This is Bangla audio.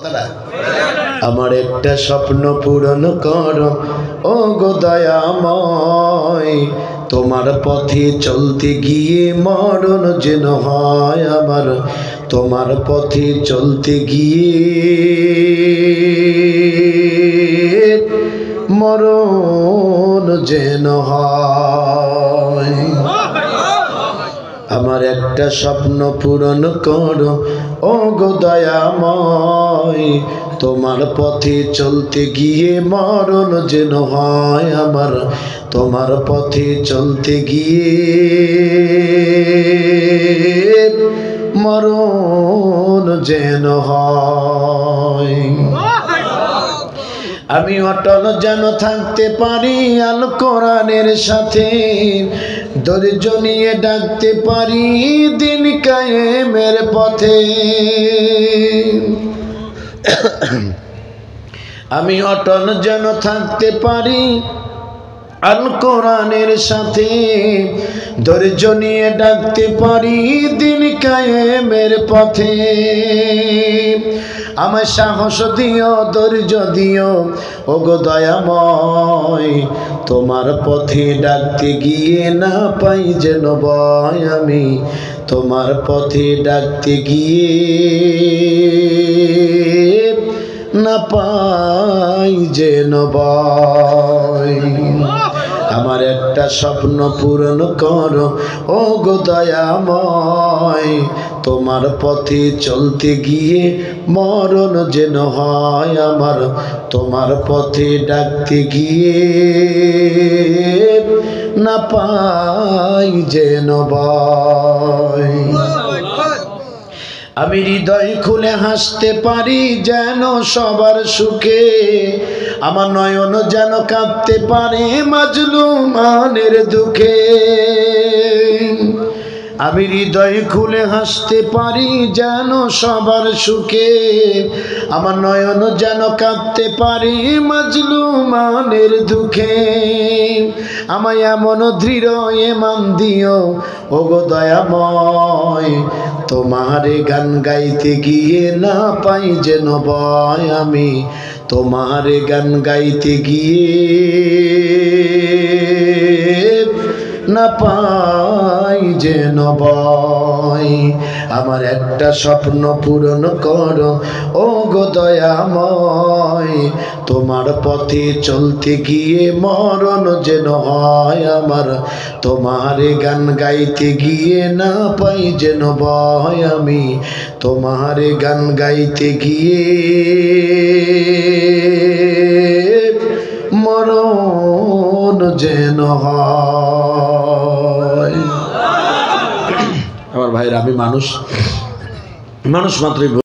আমার একটা স্বপ্ন পূরণ করো ও গো দয়াময়, তোমার পথে চলতে গিয়ে মরণ যেন হয় আমার, তোমার পথে চলতে গিয়ে মরণ যেন হয়। আমার একটা স্বপ্ন পূরণ করো ও গো দয়াময়, তোমার পথে চলতে গিয়ে মরণ যেন হয় আমার, তোমার পথে চলতে গিয়ে মরণ যেন হয়। আমি অটল যেন থাকতে পারি আল কোরআনের সাথে, ধৈর্য নিয়ে ডাকতে পারি দিন কায়েমের পথে। আমি অটল যেন থাকতে পারি আল কোরআনের সাথে, ধৈর্য নিয়ে ডাকতে পারি দিন কায়েমের পথে। আমার সাহস দিও, ধৈর্য দিও ও গো দয়াময়, তোমার পথে ডাকতে গিয়ে না পাই যেন ভয় আমি, তোমার পথে ডাকতে গিয়ে না পাই যেন ভয়। আমার একটা স্বপ্ন পূরণ করো ও গো দয়াময়, তোমার পথে চলতে গিয়ে মরণ যেন হয় আমার, তোমার পথে ডাকতে গিয়ে না পাই যেন ভয়। আমি হৃদয় খুলে হাসতে পারি যেন সবার সুখে, আমার নয়ন যেন কাঁদতে পারে মাজলুমানের দুঃখে। আমি হৃদয় খুলে হাসতে পারি যেন সবার সুখে, আমার নয়ন যেন কাঁদতে পারে মাজলুমানের দুঃখে। আমায় এমন দৃঢ় ঈমান দিও ও গো দয়াময়, তোমারে গান গাইতে গিয়ে না পাই যেন ভয় আমি, তোমারে গান গাইতে গিয়ে না পাই যেন ভয়। আমার একটা স্বপ্ন পূরণ করো ও গো দয়াময়, তোমার পথে চলতে গিয়ে মরণ যেন হয় আমার, তোমারে গান গাইতে গিয়ে না পাই যেন ভয় আমি, তোমারে গান গাইতে গিয়ে মরণ যেন হয়। আমার ভাইরা, আমি মানুষ মাত্রই